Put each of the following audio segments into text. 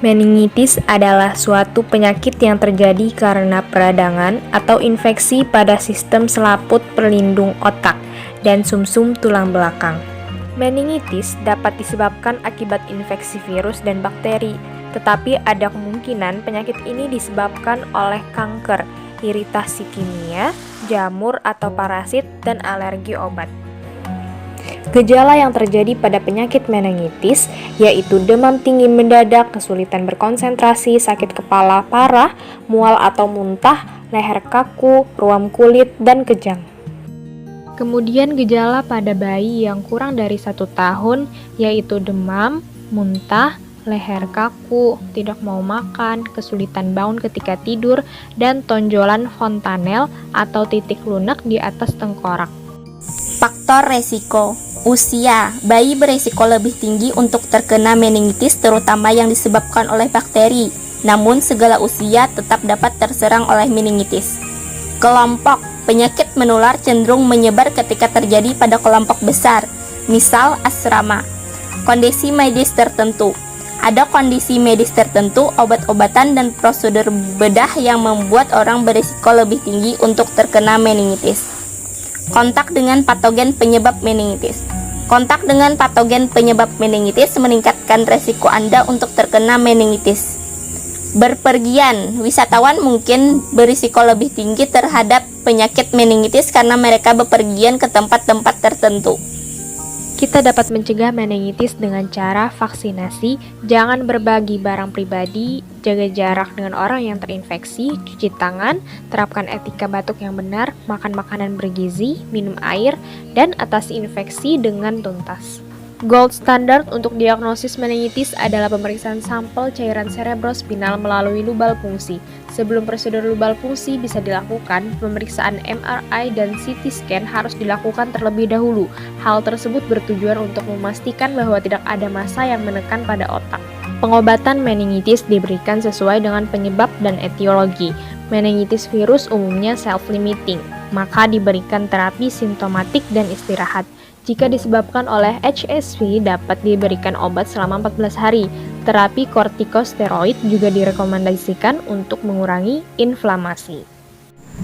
Meningitis adalah suatu penyakit yang terjadi karena peradangan atau infeksi pada sistem selaput pelindung otak dan sumsum tulang belakang. Meningitis dapat disebabkan akibat infeksi virus dan bakteri, tetapi ada kemungkinan penyakit ini disebabkan oleh kanker, iritasi kimia, jamur atau parasit, dan alergi obat. Gejala yang terjadi pada penyakit meningitis yaitu demam tinggi mendadak, kesulitan berkonsentrasi, sakit kepala parah, mual atau muntah, leher kaku, ruam kulit, dan kejang. Kemudian gejala pada bayi yang kurang dari 1 tahun yaitu demam, muntah, leher kaku, tidak mau makan, kesulitan bangun ketika tidur, dan tonjolan fontanel atau titik lunak di atas tengkorak. Faktor resiko. Usia. Bayi beresiko lebih tinggi untuk terkena meningitis terutama yang disebabkan oleh bakteri. Namun segala usia tetap dapat terserang oleh meningitis. Kelompok. Penyakit menular cenderung menyebar ketika terjadi pada kelompok besar. Misal asrama. Kondisi medis tertentu. Ada kondisi medis tertentu, obat-obatan dan prosedur bedah yang membuat orang beresiko lebih tinggi untuk terkena meningitis. Kontak dengan patogen penyebab meningitis. Kontak dengan patogen penyebab meningitis meningkatkan resiko Anda untuk terkena meningitis. Berpergian. Wisatawan mungkin berisiko lebih tinggi terhadap penyakit meningitis karena mereka bepergian ke tempat-tempat tertentu. Kita dapat mencegah meningitis dengan cara vaksinasi, jangan berbagi barang pribadi, jaga jarak dengan orang yang terinfeksi, cuci tangan, terapkan etika batuk yang benar, makan makanan bergizi, minum air, dan atasi infeksi dengan tuntas. Gold standard untuk diagnosis meningitis adalah pemeriksaan sampel cairan cerebrospinal melalui lubal fungsi. Sebelum prosedur lubal fungsi bisa dilakukan, pemeriksaan MRI dan CT scan harus dilakukan terlebih dahulu. Hal tersebut bertujuan untuk memastikan bahwa tidak ada massa yang menekan pada otak. Pengobatan meningitis diberikan sesuai dengan penyebab dan etiologi. Meningitis virus umumnya self-limiting, maka diberikan terapi simptomatik dan istirahat. Jika disebabkan oleh HSV, dapat diberikan obat selama 14 hari. Terapi kortikosteroid juga direkomendasikan untuk mengurangi inflamasi.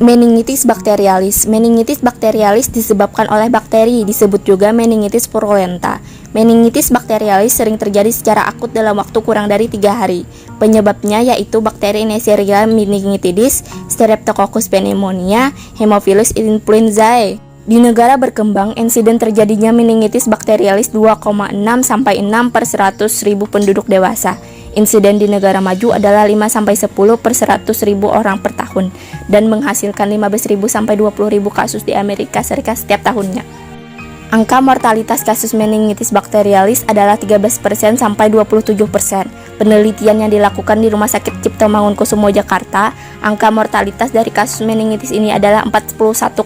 Meningitis bakterialis. Meningitis bakterialis disebabkan oleh bakteri, disebut juga meningitis purulenta. Meningitis bakterialis sering terjadi secara akut dalam waktu kurang dari 3 hari. Penyebabnya yaitu bakteri Neisseria meningitidis, Streptococcus pneumonia, Haemophilus influenzae. Di negara berkembang, insiden terjadinya meningitis bakterialis 2,6 sampai 6 per 100.000 penduduk dewasa. Insiden di negara maju adalah 5 sampai 10 per 100.000 orang per tahun dan menghasilkan 15.000 sampai 20.000 kasus di Amerika Serikat setiap tahunnya. Angka mortalitas kasus meningitis bakterialis adalah 13% sampai 27%. Penelitian yang dilakukan di Rumah Sakit Cipto Mangunkusumo Jakarta, angka mortalitas dari kasus meningitis ini adalah 41,8%.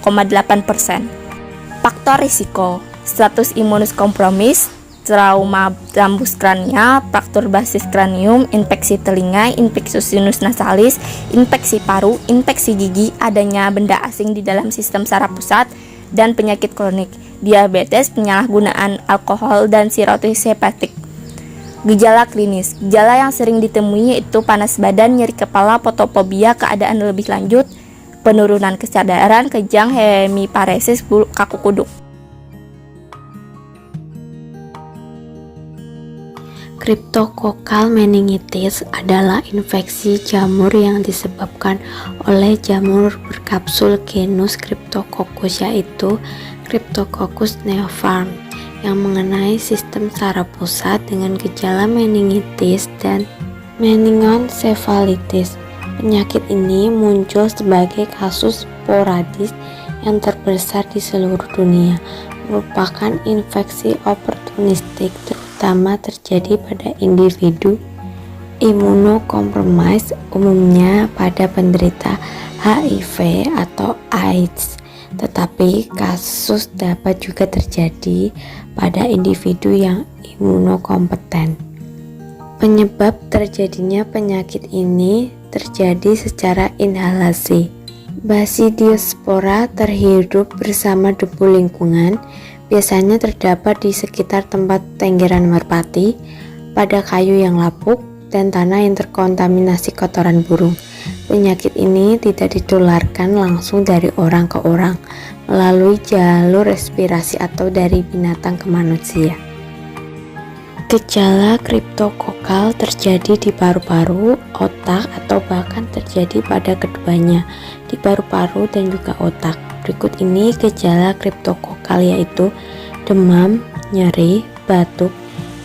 Faktor risiko. Status imunus kompromis, trauma rambus kranial, fraktur basis kranium, infeksi telinga, infeksi sinus nasalis, infeksi paru, infeksi gigi, adanya benda asing di dalam sistem saraf pusat, dan penyakit kronik, diabetes, penyalahgunaan alkohol, dan sirosis hepatik. Gejala klinis. Gejala yang sering ditemui yaitu panas badan, nyeri kepala, fotofobia, keadaan lebih lanjut, penurunan kesadaran, kejang, hemiparesis, kaku kuduk. Cryptococcal meningitis adalah infeksi jamur yang disebabkan oleh jamur berkapsul genus Cryptococcus, yaitu Cryptococcus neoform, yang mengenai sistem saraf pusat dengan gejala meningitis dan meningoencephalitis. Penyakit ini muncul sebagai kasus sporadis yang terbesar di seluruh dunia, merupakan infeksi oportunistik terutama terjadi pada individu imunokompromis, umumnya pada penderita HIV atau AIDS. Tetapi kasus dapat juga terjadi pada individu yang imunokompeten. Penyebab terjadinya penyakit ini terjadi secara inhalasi. Basidiospora terhidup bersama debu lingkungan, biasanya terdapat di sekitar tempat tenggeran merpati, pada kayu yang lapuk, dan tanah yang terkontaminasi kotoran burung. Penyakit ini tidak ditularkan langsung dari orang ke orang, melalui jalur respirasi atau dari binatang ke manusia. Gejala kriptokokal terjadi di paru-paru, otak, atau bahkan terjadi pada keduanya, di paru-paru dan juga otak. Berikut ini gejala kriptokokal, yaitu demam, nyeri, batuk,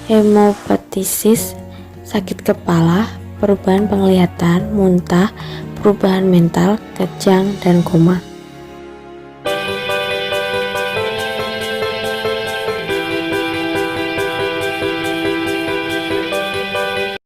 hemoptisis, sakit kepala, perubahan penglihatan, muntah, perubahan mental, kejang, dan koma.